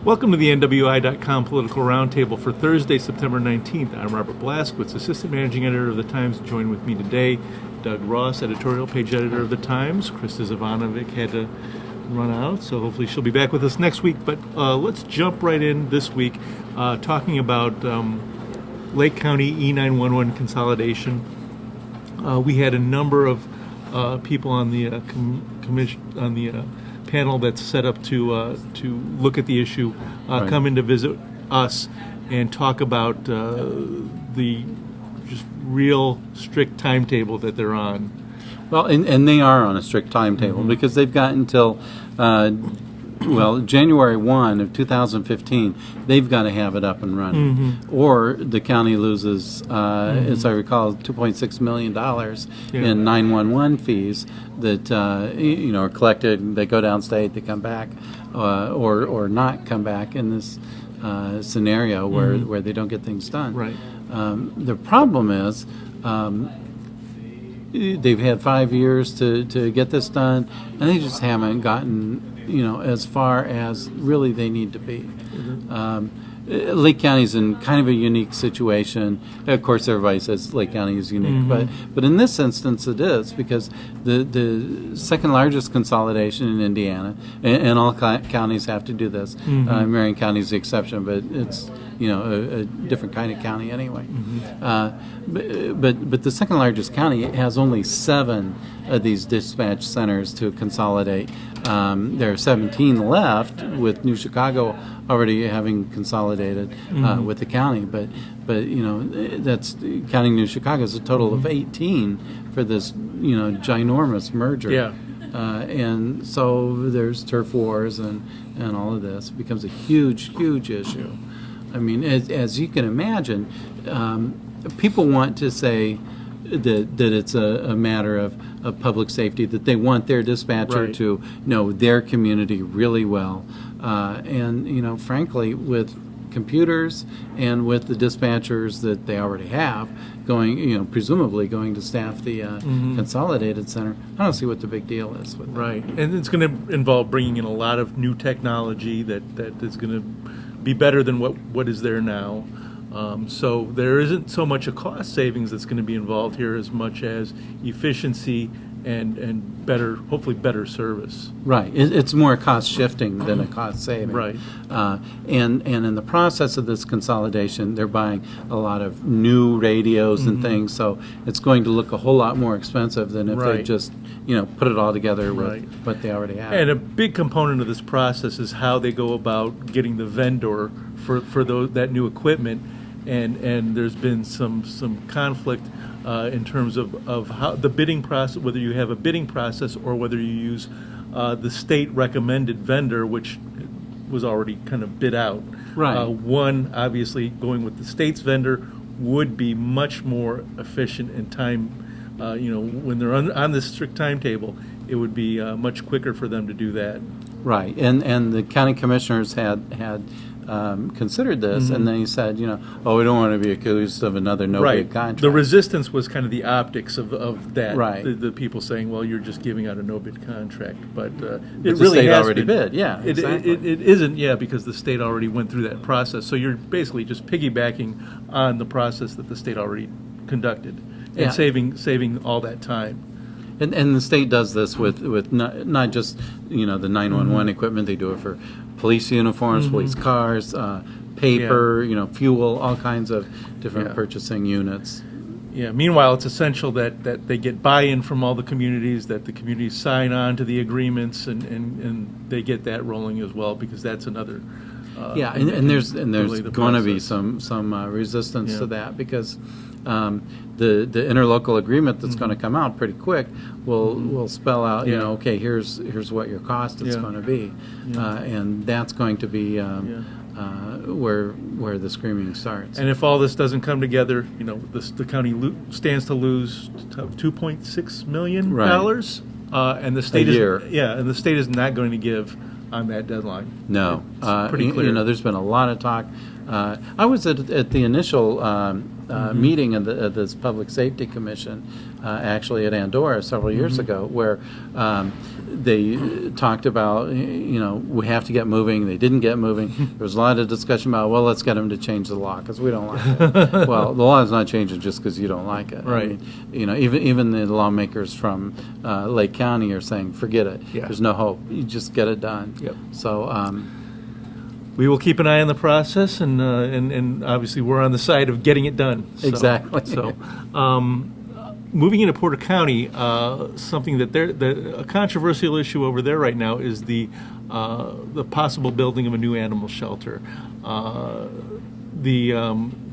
Welcome to the NWI.com Political Roundtable for Thursday, September 19th. I'm Robert Blaskowitz, Assistant Managing Editor of The Times. Joined with me today, Doug Ross, Editorial Page Editor of The Times. Krista Ivanovic had to run out, so hopefully she'll be back with us next week. But let's jump right in this week, talking about Lake County E911 consolidation. We had a number of people on the panel that's set up to look at the issue, Right. come in to visit us and talk about the just real strict timetable that they're on. Well, and they are on a strict timetable because they've got until, January 1 of 2015, they've got to have it up and running. Or the county loses, as I recall, $2.6 million in 911 fees that, are collected. They go downstate, they come back, or not come back in this scenario where they don't get things done. Right. The problem is, they've had 5 years to get this done, and they just haven't gotten, as far as really they need to be. Lake County's in kind of a unique situation. Of course, everybody says Lake County is unique, but in this instance it is, because the second largest consolidation in Indiana, and all counties have to do this. Marion County is the exception, but it's a different kind of county anyway. But the second largest county has only 7 of these dispatch centers to consolidate. There are 17 left, with New Chicago already having consolidated with the county. But that's counting New Chicago is a total of 18 for this ginormous merger. Yeah. And so there's turf wars and all of this. It becomes a huge issue. I mean, as you can imagine, people want to say that it's a matter of public safety, that they want their dispatcher to know their community really well. And frankly, with computers and with the dispatchers that they already have going, presumably going to staff the consolidated center, I don't see what the big deal is with that. Right. And it's going to involve bringing in a lot of new technology that is going to be better than what is there now. So there isn't so much a cost savings that's going to be involved here as much as efficiency and better, hopefully better service. Right. It's more cost shifting than a cost saving. Right. And in the process of this consolidation, they're buying a lot of new radios and things, so it's going to look a whole lot more expensive than if they just put it all together with what they already have. And a big component of this process is how they go about getting the vendor for that new equipment, and there's been some conflict in terms of how the bidding process, whether you have a bidding process or whether you use the state recommended vendor, which was already kind of bid out. Right. One, obviously, going with the state's vendor would be much more efficient in time. When they're on this strict timetable, it would be much quicker for them to do that. Right, and the county commissioners had considered this, and then he said, we don't want to be accused of another no-bid contract. The resistance was kind of the optics of that. Right. The people saying, well, you're just giving out a no-bid contract. But it the really state has already been. bid, yeah, exactly. It isn't, because the state already went through that process. So you're basically just piggybacking on the process that the state already conducted and saving all that time. And the state does this with not just the 911 equipment. They do it for police uniforms, police cars, paper, fuel, all kinds of different purchasing units. Yeah. Meanwhile, it's essential that they get buy-in from all the communities, that the communities sign on to the agreements, and they get that rolling as well, because that's another. And there's really going to be some resistance to that, because the interlocal agreement that's going to come out pretty quick will spell out, okay, here's what your cost is going to be, and that's going to be where the screaming starts. And if all this doesn't come together, the county stands to lose $2.6 million, and the state and the state is not going to give on that deadline. No, it's pretty clear. There's been a lot of talk. I was at the initial meeting of this Public Safety Commission, actually at Andorra several years ago, where they talked about, we have to get moving. They didn't get moving. There was a lot of discussion about, well, let's get them to change the law because we don't like it. Well, the law is not changing just because you don't like it. Right. I mean, even the lawmakers from Lake County are saying, forget it. Yeah. There's no hope. You just get it done. Yep. So. We will keep an eye on the process, and obviously we're on the side of getting it done. So, Exactly. So, moving into Porter County, something that a controversial issue over there right now is the possible building of a new animal shelter. The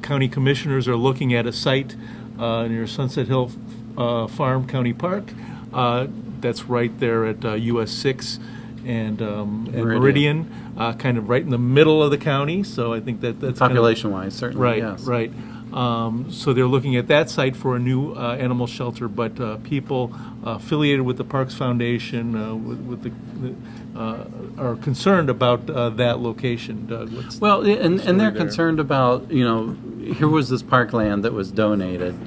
county commissioners are looking at a site near Sunset Hill Farm County Park. That's right there at US 6 and Meridian, kind of right in the middle of the county. So I think that's population-wise, certainly. Right, yes. right. So they're looking at that site for a new animal shelter, but people affiliated with the Parks Foundation are concerned about that location. Doug, well, and they're concerned about, here was this parkland that was donated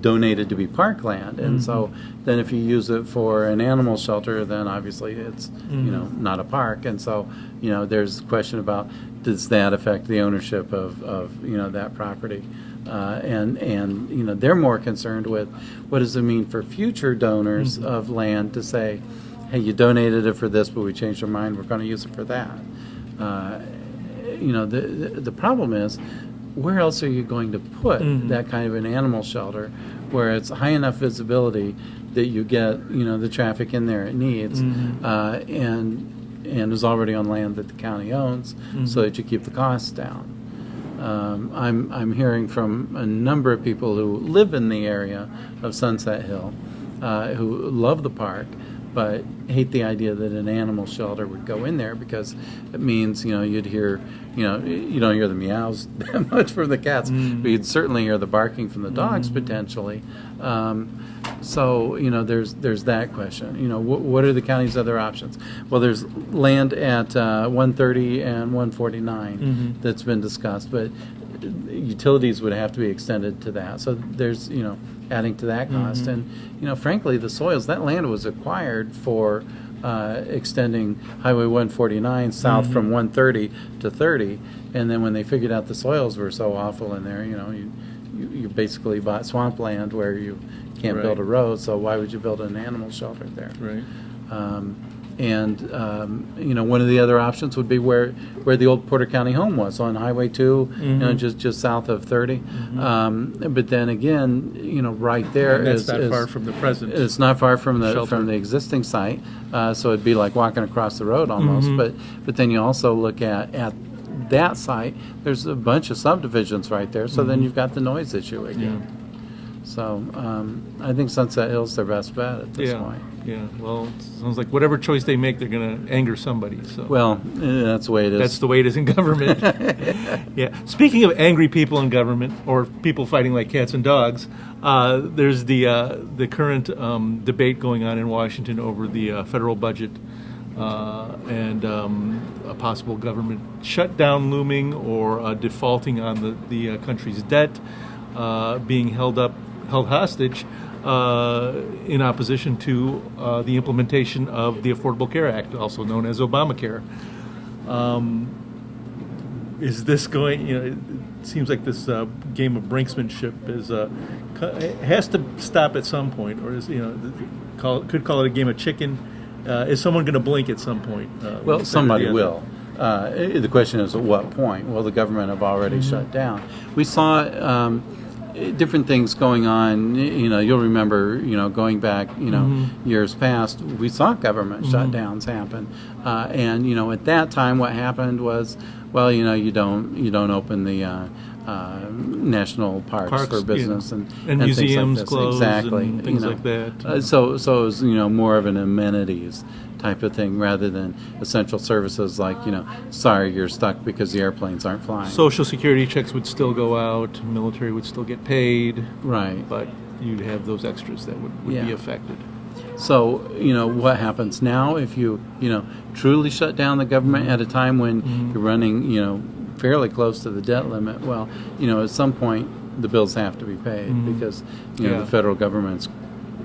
to be parkland, and so then if you use it for an animal shelter, then obviously it's not a park, and so there's a question about, does that affect the ownership of that property, and they're more concerned with what does it mean for future donors of land to say, hey, you donated it for this, but we changed our mind, we're going to use it for that. The problem is, where else are you going to put that kind of an animal shelter where it's high enough visibility that you get the traffic in there it needs, and is already on land that the county owns, so that you keep the costs down. I'm hearing from a number of people who live in the area of Sunset Hill who love the park, but hate the idea that an animal shelter would go in there because it means you'd hear you don't hear the meows that much from the cats, but you'd certainly hear the barking from the dogs potentially. So there's that question. What are the county's other options? Well, there's land at 130 and 149 that's been discussed, but utilities would have to be extended to that. So there's adding to that cost, and frankly, the soils, that land was acquired for extending Highway 149 south from 130 to 30, and then when they figured out the soils were so awful in there, you basically bought swampland where you can't build a road, so why would you build an animal shelter there? Right. One of the other options would be where the old Porter County home was on Highway 2, just south of 30. But then again, right there and that's not far from the present. It's not far from the shelter. Existing site, so it'd be like walking across the road almost. But then you also look at that site. There's a bunch of subdivisions right there, so then you've got the noise issue again. Yeah. So I think Sunset Hill's their best bet at this point. Yeah, well, it sounds like whatever choice they make, they're going to anger somebody. So. Well, that's the way it is. That's the way it is in government. Yeah. Speaking of angry people in government, or people fighting like cats and dogs, there's the current debate going on in Washington over the federal budget and a possible government shutdown looming, or defaulting on the country's debt, being held hostage in opposition to the implementation of the Affordable Care Act, also known as Obamacare. Is this going? It seems like this game of brinksmanship has to stop at some point, or could call it a game of chicken. Is someone going to blink at some point? Well, somebody will. The question is, at what point? Will the government have already shut down? We saw different things going on. You'll remember, going back, years past, we saw government shutdowns happen, and at that time, what happened was, well, you don't open the national parks for business and museums things like closed, exactly, and things like that. So it was more of an amenities type of thing rather than essential services like sorry, you're stuck because the airplanes aren't flying. Social security checks would still go out, military would still get paid, right? But you'd have those extras that would be affected. So what happens now if you truly shut down the government at a time when you're running fairly close to the debt limit? Well, at some point the bills have to be paid because Yeah. the federal government's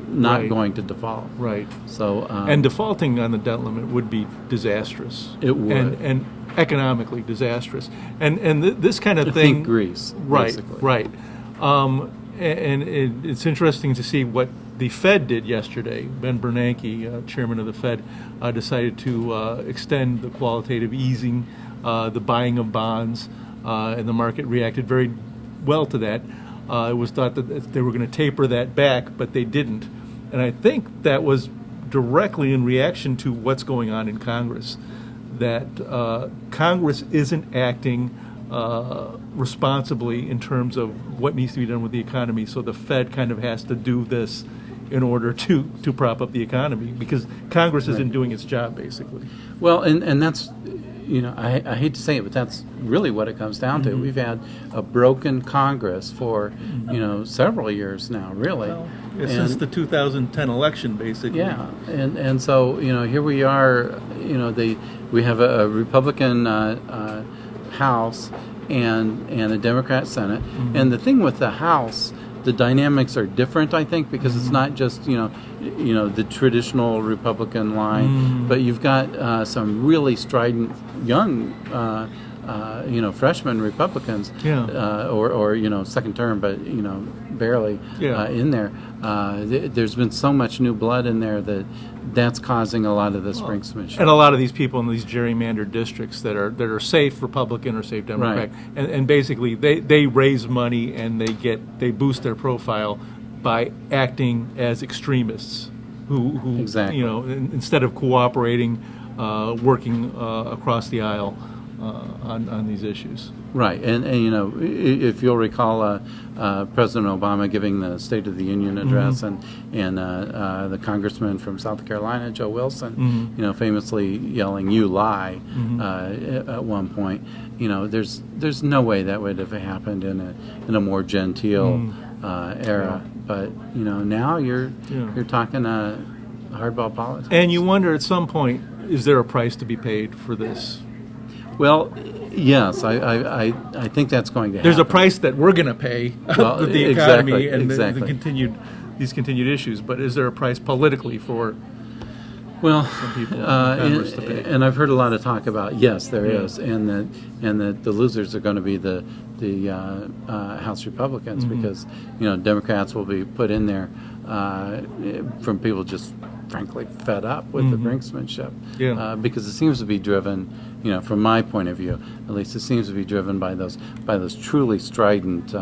not Right. going to default. Right. So And defaulting on the debt limit would be disastrous. It would. And economically disastrous. And this kind of I thing. think Greece, Right. basically. Right. It's interesting to see what the Fed did yesterday. Ben Bernanke, chairman of the Fed, decided to extend the qualitative easing, the buying of bonds, and the market reacted very well to that. It was thought that they were going to taper that back, but they didn't. And I think that was directly in reaction to what's going on in Congress, that Congress isn't acting responsibly in terms of what needs to be done with the economy. So the Fed kind of has to do this in order to prop up the economy because Congress isn't doing its job, basically. Well, and that's, I hate to say it, but that's really what it comes down to. We've had a broken Congress for, several years now, really. Well, since the 2010 election, basically. Yeah, and so, here we are, we have a Republican House and a Democrat Senate. And the thing with the House, the dynamics are different, I think, because it's not just the traditional Republican line, but you've got some really strident young freshman Republicans, or second term, but barely in there. There's been so much new blood in there that's causing a lot of this brinksmanship. And a lot of these people in these gerrymandered districts that are safe Republican or safe Democrat, Right. and basically they raise money and they boost their profile by acting as extremists who Exactly. Instead of cooperating, working across the aisle on these issues. Right, and if you'll recall, President Obama giving the State of the Union address, and the congressman from South Carolina, Joe Wilson, famously yelling "You lie" at one point. There's no way that would have happened in a more genteel era. But now you're talking hardball politics. And you wonder at some point, is there a price to be paid for this? Well, yes, I think that's going to happen. There's a price that we're going to pay Well, with the economy exactly, and exactly. these continued issues. But is there a price politically for some people in Congress to pay? And I've heard a lot of talk about is, and that the losers are going to be the House Republicans because Democrats will be put in there from people just frankly fed up with the brinksmanship, because it seems to be driven, from my point of view, at least, it seems to be driven by those truly strident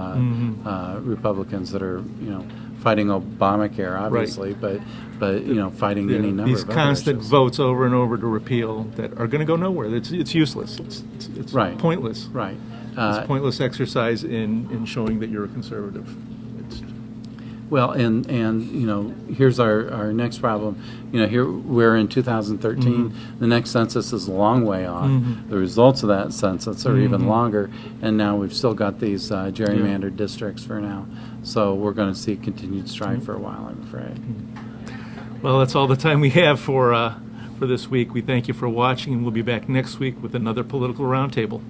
Republicans that are fighting Obamacare, obviously, but fighting any number these of other constant issues. votes over and over to repeal that are going to go nowhere. It's useless. It's Right. pointless. Right. It's pointless exercise in showing that you're a conservative. Well, and here's our next problem. Here we're in 2013. The next census is a long way off. The results of that census are even longer, and now we've still got these gerrymandered districts for now. So we're going to see continued strife for a while, I'm afraid. Well, that's all the time we have for this week. We thank you for watching, and we'll be back next week with another Political Roundtable.